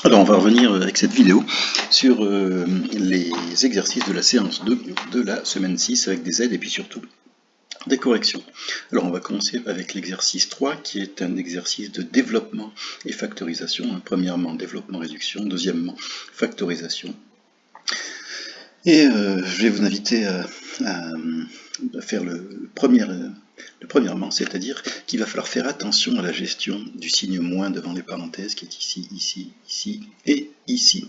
Alors on va revenir avec cette vidéo sur les exercices de la séance 2 de la semaine 6 avec des aides et puis surtout des corrections. Alors on va commencer avec l'exercice 3 qui est un exercice de développement et factorisation. Premièrement développement-réduction, deuxièmement factorisation. Et je vais vous inviter à faire premièrement, c'est-à-dire qu'il va falloir faire attention à la gestion du signe moins devant les parenthèses qui est ici, ici, ici et ici.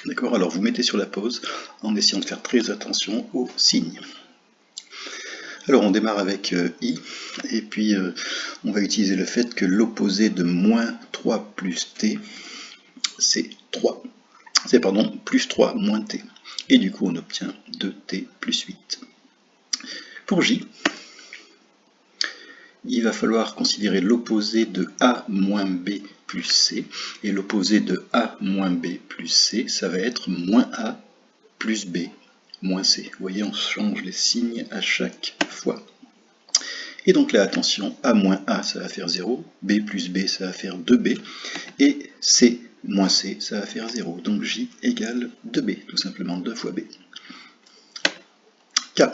D'accord? Alors vous mettez sur la pause en essayant de faire très attention aux signes. Alors on démarre avec i, et puis on va utiliser le fait que l'opposé de moins 3 plus t, c'est 3. C'est plus 3 moins t. Et du coup on obtient 2t plus 8. Pour j, il va falloir considérer l'opposé de a moins b plus c, et l'opposé de a moins b plus c, ça va être moins a plus b moins c. Vous voyez, on change les signes à chaque fois. Et donc là, attention, a moins a, ça va faire 0, b plus b, ça va faire 2b, et c moins c, ça va faire 0. Donc j égale 2b, tout simplement 2 fois b. K,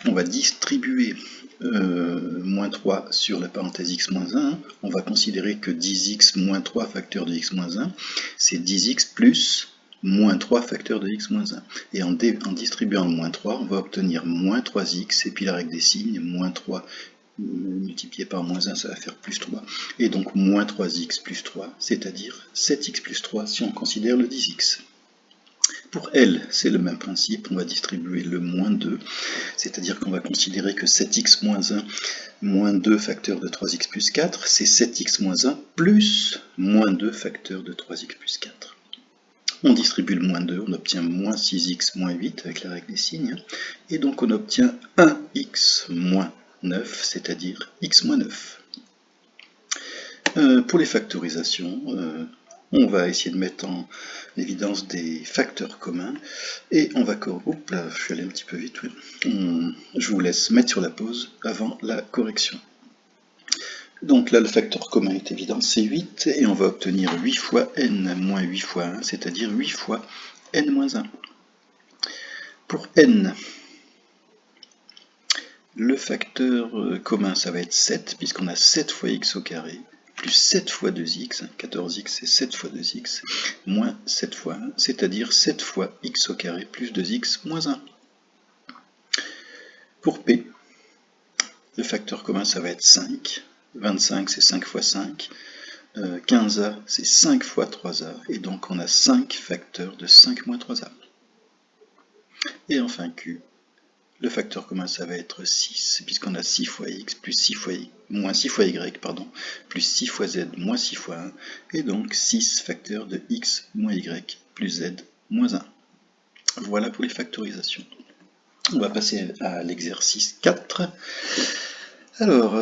on va distribuer moins 3 sur la parenthèse x moins 1. On va considérer que 10x moins 3 facteur de x moins 1, c'est 10x plus moins 3 facteur de x moins 1. Et en distribuant moins 3, on va obtenir moins 3x, et puis la règle des signes, moins 3 multiplié par moins 1, ça va faire plus 3. Et donc moins 3x plus 3, c'est-à-dire 7x plus 3 si on considère le 10x. Pour L, c'est le même principe, on va distribuer le moins 2, c'est-à-dire qu'on va considérer que 7x moins 1 moins 2 facteur de 3x plus 4, c'est 7x moins 1 plus moins 2 facteur de 3x plus 4. On distribue le moins 2, on obtient moins 6x moins 8 avec la règle des signes, et donc on obtient 1x moins 9, c'est-à-dire x moins 9. Pour les factorisations, on va essayer de mettre en évidence des facteurs communs, et on va... Oups là, je suis allé un petit peu vite, je vous laisse mettre sur la pause avant la correction. Donc là, le facteur commun est évident, c'est 8, et on va obtenir 8 fois n moins 8 fois 1, c'est-à-dire 8 fois n moins 1. Pour n, le facteur commun, ça va être 7, puisqu'on a 7 fois x au carré, plus 7 fois 2x, 14x c'est 7 fois 2x, moins 7 fois 1, c'est-à-dire 7 fois x au carré plus 2x moins 1. Pour p, le facteur commun, ça va être 5, 25 c'est 5 fois 5, 15a c'est 5 fois 3a, et donc on a 5 facteurs de 5 moins 3a. Et enfin q, le facteur commun, ça va être 6, puisqu'on a 6 fois x, plus 6 fois y, moins 6 fois y, plus 6 fois z, moins 6 fois 1, et donc 6 facteurs de x moins y, plus z, moins 1. Voilà pour les factorisations. On va passer à l'exercice 4. Alors,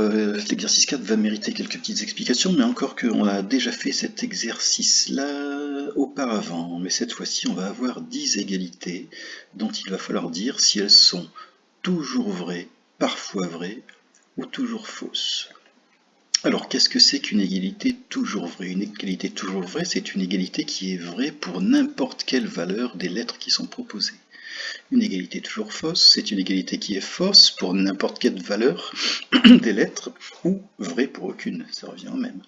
l'exercice 4 va mériter quelques petites explications, mais encore qu'on a déjà fait cet exercice-là auparavant. Mais cette fois-ci, on va avoir 10 égalités dont il va falloir dire si elles sont toujours vraies, parfois vraies ou toujours fausses. Alors, qu'est-ce que c'est qu'une égalité toujours vraie? Une égalité toujours vraie, c'est une égalité qui est vraie pour n'importe quelle valeur des lettres qui sont proposées. Une égalité toujours fausse, c'est une égalité qui est fausse pour n'importe quelle valeur des lettres, ou vraie pour aucune, ça revient au même.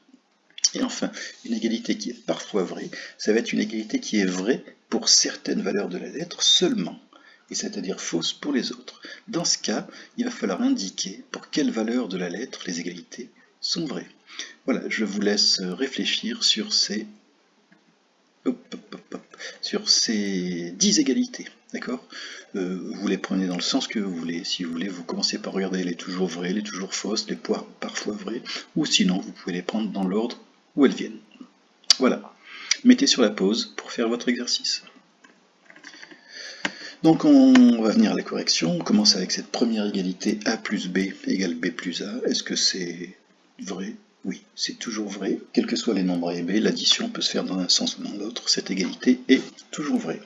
Et enfin, une égalité qui est parfois vraie, ça va être une égalité qui est vraie pour certaines valeurs de la lettre seulement, et c'est-à-dire fausse pour les autres. Dans ce cas, il va falloir indiquer pour quelle valeur de la lettre les égalités sont vraies. Voilà, je vous laisse réfléchir sur ces 10 égalités, d'accord? Vous les prenez dans le sens que vous voulez. Si vous voulez, vous commencez par regarder les toujours vraies, les toujours fausses, les parfois vraies, ou sinon, vous pouvez les prendre dans l'ordre où elles viennent. Voilà. Mettez sur la pause pour faire votre exercice. Donc on va venir à la correction. On commence avec cette première égalité a plus b égale b plus a. Est-ce que c'est vrai? Oui, c'est toujours vrai. Quels que soient les nombres a et b, l'addition peut se faire dans un sens ou dans l'autre. Cette égalité est toujours vraie.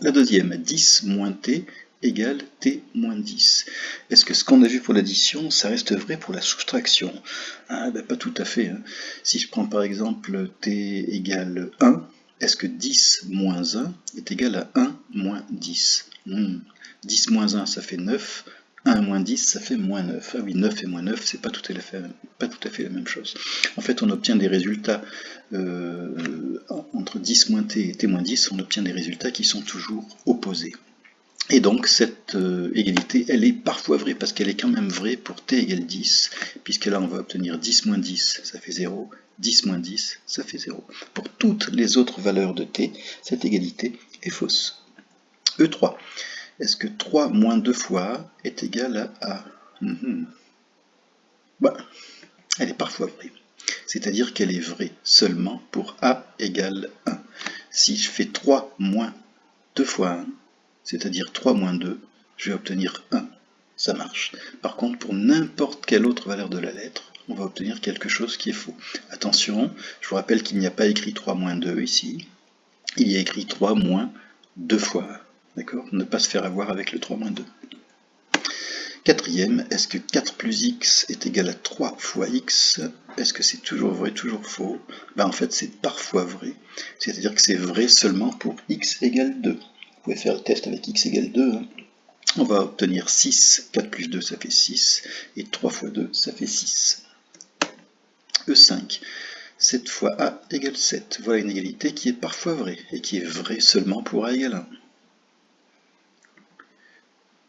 La deuxième, 10 moins t égale t moins 10. Est-ce que ce qu'on a vu pour l'addition, ça reste vrai pour la soustraction? Ah, ben, pas tout à fait. Hein. Si je prends par exemple t égale 1, est-ce que 10 moins 1 est égal à 1 moins 10? 10 moins 1, ça fait 9. 1 moins 10, ça fait moins 9. Ah oui, 9 et moins 9, c'est pas tout à fait la même chose. En fait, on obtient des résultats entre 10 moins t et t moins 10, on obtient des résultats qui sont toujours opposés. Et donc, cette égalité, elle est parfois vraie, parce qu'elle est quand même vraie pour t égale 10, puisque là, on va obtenir 10 moins 10, ça fait 0, 10 moins 10, ça fait 0. Pour toutes les autres valeurs de t, cette égalité est fausse. E3. Est-ce que 3 moins 2 fois A est égal à A? Bah, elle est parfois vraie. C'est-à-dire qu'elle est vraie seulement pour A égale 1. Si je fais 3 moins 2 fois 1, c'est-à-dire 3 moins 2, je vais obtenir 1. Ça marche. Par contre, pour n'importe quelle autre valeur de la lettre, on va obtenir quelque chose qui est faux. Attention, je vous rappelle qu'il n'y a pas écrit 3 moins 2 ici. Il y a écrit 3 moins 2 fois 1. D'accord? Ne pas se faire avoir avec le 3 moins 2. Quatrième, est-ce que 4 plus x est égal à 3 fois x? Est-ce que c'est toujours vrai, toujours faux? Ben, en fait, c'est parfois vrai. C'est-à-dire que c'est vrai seulement pour x égale 2. Vous pouvez faire le test avec x égale 2. Hein. On va obtenir 6. 4 plus 2, ça fait 6. Et 3 fois 2, ça fait 6. E5. 7 fois a égale 7. Voilà une égalité qui est parfois vraie, et qui est vraie seulement pour a égale 1.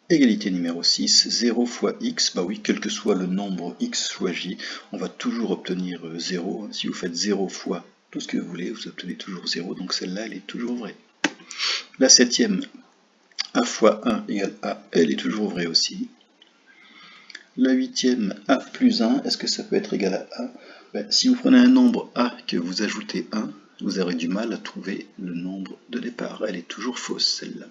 Égalité numéro 6, 0 fois x, bah oui, quel que soit le nombre x choisi, on va toujours obtenir 0. Si vous faites 0 fois tout ce que vous voulez, vous obtenez toujours 0, donc celle-là, elle est toujours vraie. La septième, a fois 1 égale a, elle est toujours vraie aussi. La huitième, a plus 1, est-ce que ça peut être égal à a? Ben, si vous prenez un nombre a que vous ajoutez 1, vous aurez du mal à trouver le nombre de départ. Elle est toujours fausse, celle-là.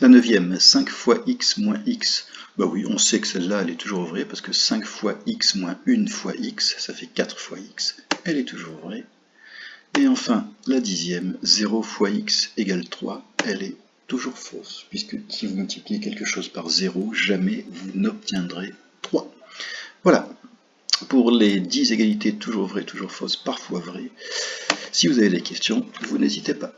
La neuvième, 5 fois x moins x. Bah oui, on sait que celle-là, elle est toujours vraie, parce que 5 fois x moins 1 fois x, ça fait 4 fois x. Elle est toujours vraie. Et enfin, la dixième, 0 fois x égale 3, elle est toujours fausse, puisque si vous multipliez quelque chose par 0, jamais vous n'obtiendrez 3. Voilà, pour les 10 égalités toujours vraies, toujours fausses, parfois vraies. Si vous avez des questions, vous n'hésitez pas.